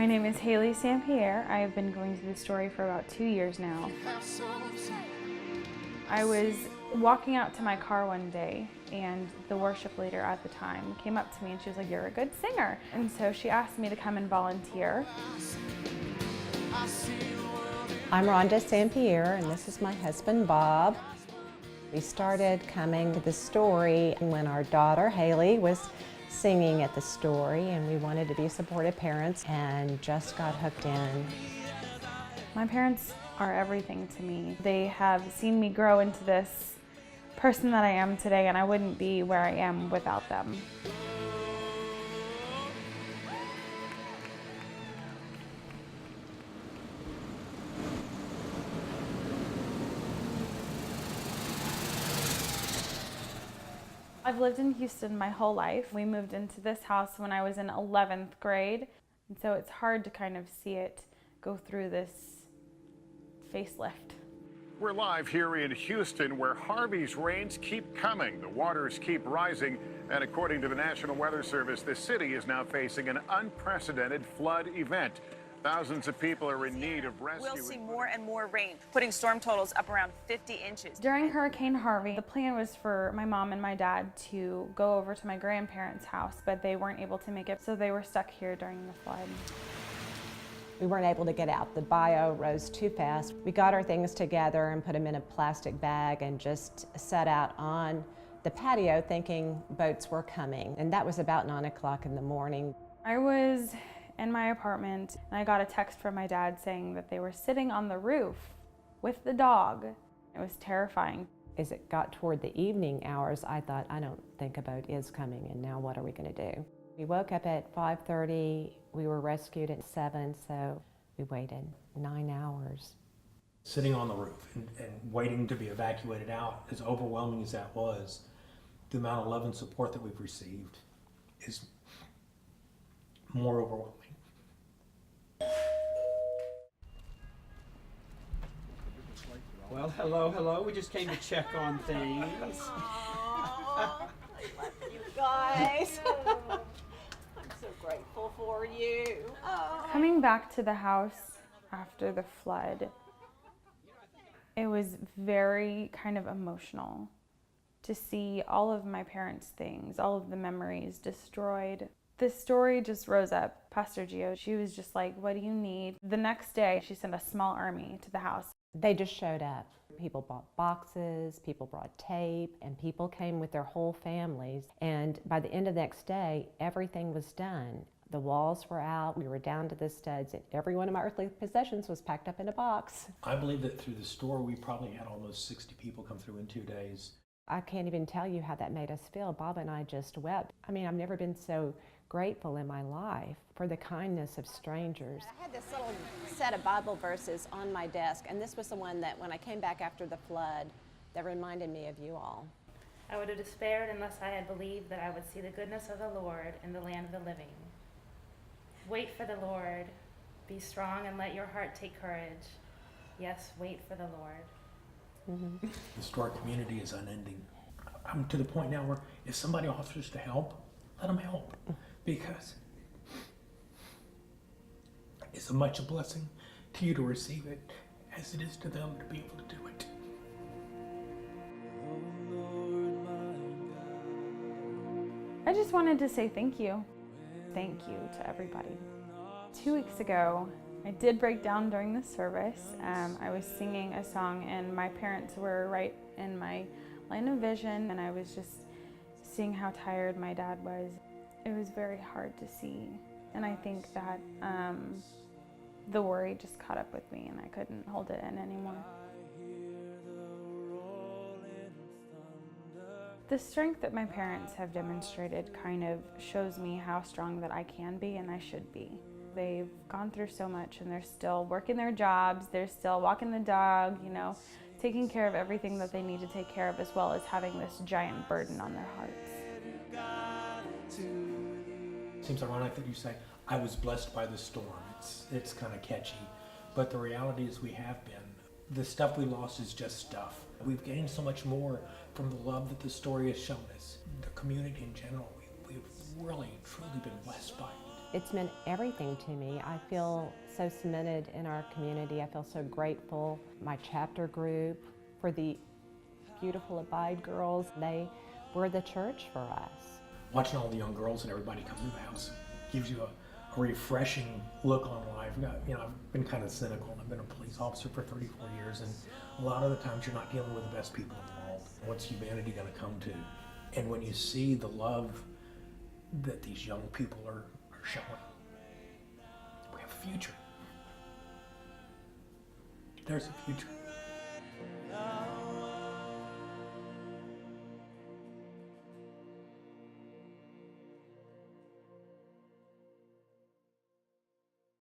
My name is Haley Saint-Pierre. I have been going through the story for about 2 years now. I was walking out to my car one day and the worship leader at the time came up to me and she was like, "You're a good singer." And so she asked me to come and volunteer. I'm Rhonda Saint-Pierre and this is my husband Bob. We started coming to the story when our daughter Haley was singing at the story, and we wanted to be supportive parents and just got hooked in. My parents are everything to me. They have seen me grow into this person that I am today, and I wouldn't be where I am without them. I've lived in Houston my whole life. We moved into this house when I was in 11th grade, and so it's hard to kind of see it go through this facelift. We're live here in Houston, where Harvey's rains keep coming. The waters keep rising, and according to the National Weather Service, the city is now facing an unprecedented flood event. Thousands of people are in need of rescue. We'll see more and more rain, putting storm totals up around 50 inches. During Hurricane Harvey, the plan was for my mom and my dad to go over to my grandparents' house, but they weren't able to make it, so they were stuck here during the flood. We weren't able to get out. The bio rose too fast. We got our things together and put them in a plastic bag and just set out on the patio thinking boats were coming. And that was about 9 o'clock in the morning. I was in my apartment and I got a text from my dad saying that they were sitting on the roof with the dog. It was terrifying. As it got toward the evening hours, I thought, I don't think a boat is coming, and now what are we going to do? We woke up at 5:30. We were rescued at 7, so we waited 9 hours. Sitting on the roof and waiting to be evacuated out, as overwhelming as that was, the amount of love and support that we've received is more overwhelming. Well, hello. We just came to check on things. Aww, I love you guys. I'm so grateful for you. Oh. Coming back to the house after the flood, it was very kind of emotional to see all of my parents' things, all of the memories destroyed. The story just rose up. Pastor Gio, she was just like, "What do you need?" The next day, she sent a small army to the house. They just showed up. People bought boxes, people brought tape, and people came with their whole families. And by the end of the next day, everything was done. The walls were out, we were down to the studs, and every one of my earthly possessions was packed up in a box. I believe that through the store, we probably had almost 60 people come through in 2 days. I can't even tell you how that made us feel. Bob and I just wept. I mean, I've never been so grateful in my life for the kindness of strangers. I had this little set of Bible verses on my desk, and this was the one that when I came back after the flood that reminded me of you all. I would have despaired unless I had believed that I would see the goodness of the Lord in the land of the living. Wait for the Lord. Be strong and let your heart take courage. Yes, wait for the Lord. The historic community is unending. I'm to the point now where if somebody offers to help, let them help, because it's as much a blessing to you to receive it as it is to them to be able to do it. I just wanted to say thank you. Thank you to everybody. 2 weeks ago, I did break down during the service. I was singing a song and my parents were right in my line of vision, and I was just seeing how tired my dad was. It was very hard to see, and I think that the worry just caught up with me and I couldn't hold it in anymore. The strength that my parents have demonstrated kind of shows me how strong that I can be and I should be. They've gone through so much and they're still working their jobs, they're still walking the dog, you know, taking care of everything that they need to take care of, as well as having this giant burden on their hearts. It seems ironic that you say, I was blessed by the storm. It's kind of catchy, but the reality is we have been. The stuff we lost is just stuff. We've gained so much more from the love that the story has shown us. The community in general, we've really, truly been blessed by it. It's meant everything to me. I feel so cemented in our community. I feel so grateful. My chapter group, for the beautiful Abide girls, they were the church for us. Watching all the young girls and everybody come to the house gives you a refreshing look on life. You know, I've been kind of cynical. I've been a police officer for 34 years, and a lot of the times you're not dealing with the best people in the world. What's humanity going to come to? And when you see the love that these young people are showing, we have a future. There's a future.